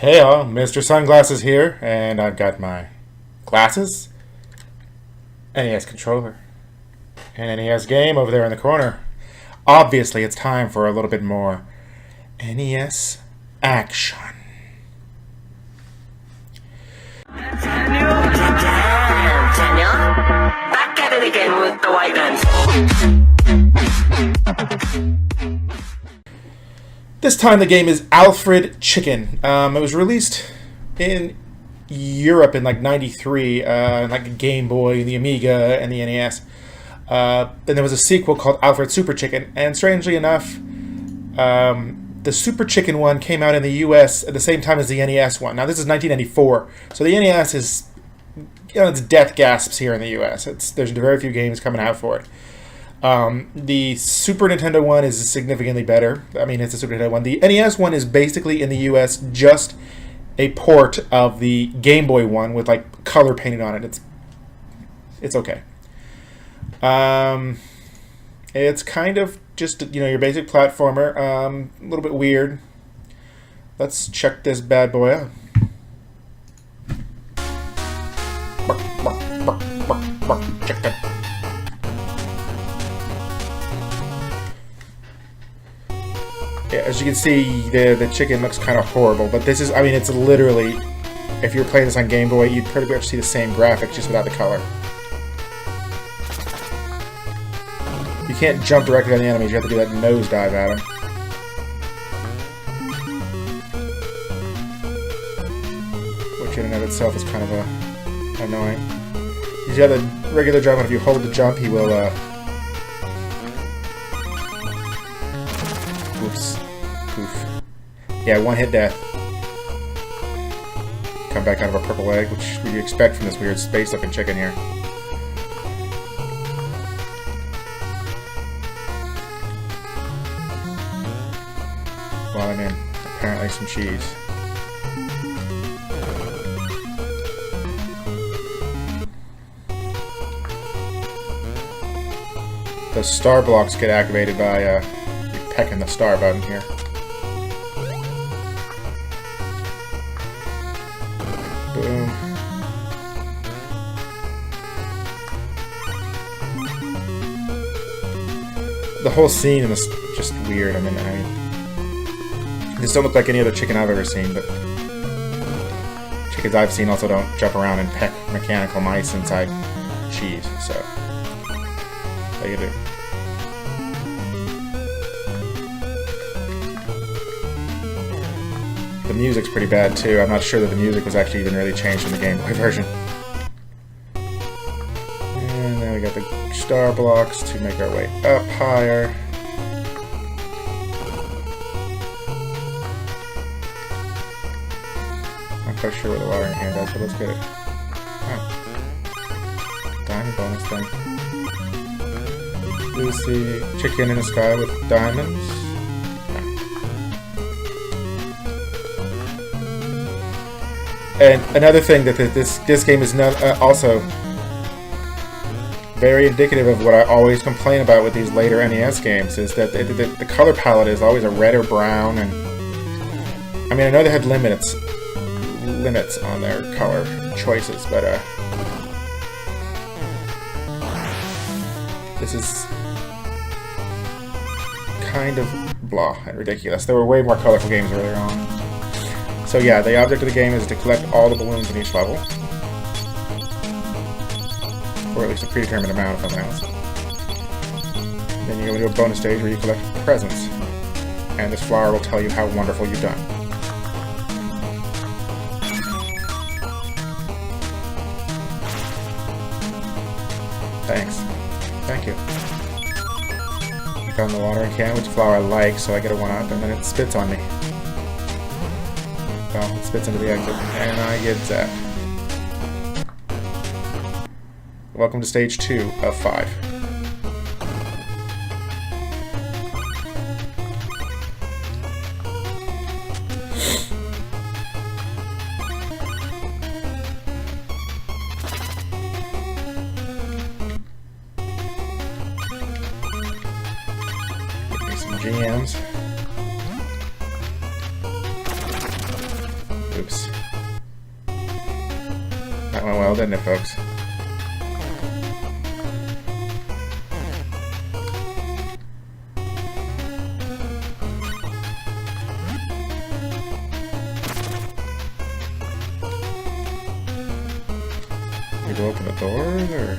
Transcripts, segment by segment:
Hey all, Mr. Sunglasses here, and I've got my glasses, NES controller, and NES game over there in the corner. Obviously, it's time for a little bit more NES action. Back at it again with the white guns. This time the game is Alfred Chicken. It was released in Europe in like '93, like a Gameboy, the Amiga, and the NES. Then there was a sequel called Alfred Super Chicken, and strangely enough, the Super Chicken one came out in the US at the same time as the NES one. Now this is 1994, so the NES is, it's death gasps here in the US. There's very few games coming out for it. The Super Nintendo one is significantly better. I mean, it's a Super Nintendo one. The NES one is basically in the US just a port of the Game Boy one with like color painted on it. It's okay. It's kind of just your basic platformer. A little bit weird. Let's check this bad boy out. Chicken. Yeah, as you can see, the chicken looks kind of horrible, but this is, it's literally, if you were playing this on Game Boy, you'd pretty much see the same graphics, just without the color. You can't jump directly on the enemies, you have to do that nosedive at them. Which in and of itself is kind of annoying. You have the regular jump, and if you hold the jump, he will, Oops. Oof. Yeah, one hit death. Come back out of a purple egg, which you expect from this weird space-looking chicken here. Well, I'm in. Apparently some cheese. The star blocks get activated by, pecking the star button here. Boom. The whole scene is just weird. This don't look like any other chicken I've ever seen, but chickens I've seen also don't jump around and peck mechanical mice inside cheese, so what you do. The music's pretty bad too. I'm not sure that the music was actually even really changed from the Game Boy version. And then we got the star blocks to make our way up higher. Not quite sure what the watering can does, but let's get it. Oh. Diamond bonus thing. There's the chicken in the sky with diamonds. And another thing that this game is also very indicative of what I always complain about with these later NES games is that the color palette is always a red or brown, and I know they had limits on their color choices, but this is kind of blah and ridiculous. There were way more colorful games earlier on. So yeah, the object of the game is to collect all the balloons in each level. Or at least a predetermined amount, if nothing else. Then you go into a bonus stage where you collect presents. And this flower will tell you how wonderful you've done. Thanks. Thank you. I found the watering can, which flower I like, so I get a 1-up, and then it spits on me. Well, it spits into the exit, and I get zapped. Welcome to stage 2 of 5. Get me some GMs. Oops. That went well, didn't it, folks? We go open the doors, or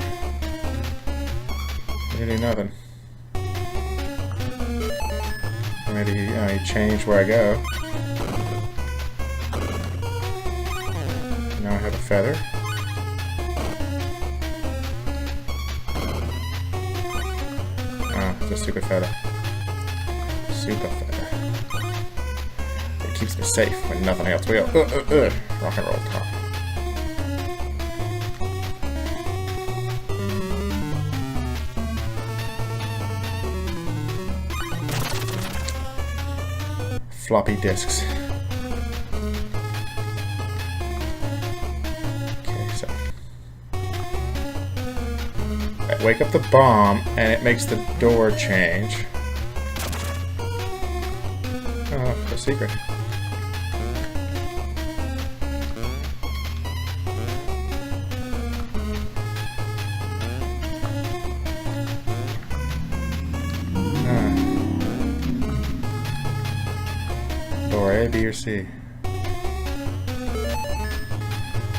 maybe nothing? Or maybe he changed where I go. Now I have a feather. Oh, it's a stupid feather. Super feather. It keeps me safe when nothing else will. Rock and roll top. Floppy disks. Okay, so I wake up the bomb and it makes the door change. Oh, a secret. Door A, B, or C.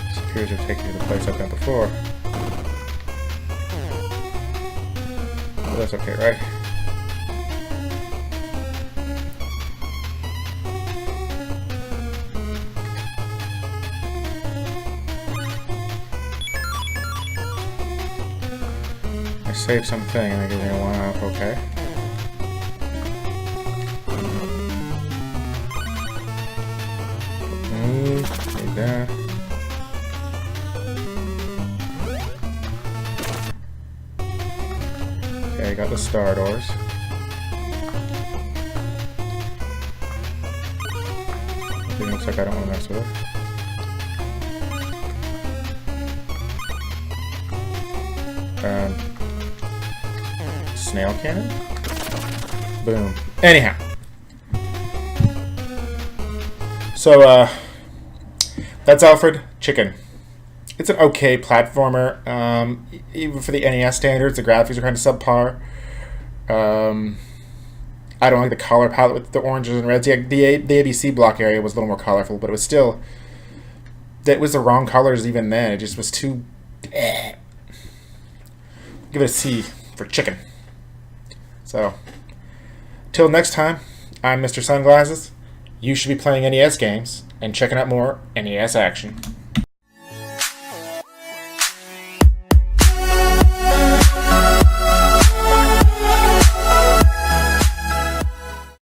This appears to have taken me to the place I've been before. Well, that's okay, right? I saved something and I give me a 1-up, okay. Like that. Okay, got the star doors. It looks like I don't want to mess with it. Snail cannon? Boom. Anyhow. So, that's Alfred Chicken. It's an okay platformer. Even for the NES standards, the graphics are kind of subpar. I don't like the color palette with the oranges and reds. The ABC block area was a little more colorful, but it was still... That was the wrong colors even then. It just was too... Give it a C for chicken. So, till next time, I'm Mr. Sunglasses. You should be playing NES games and checking out more NES action.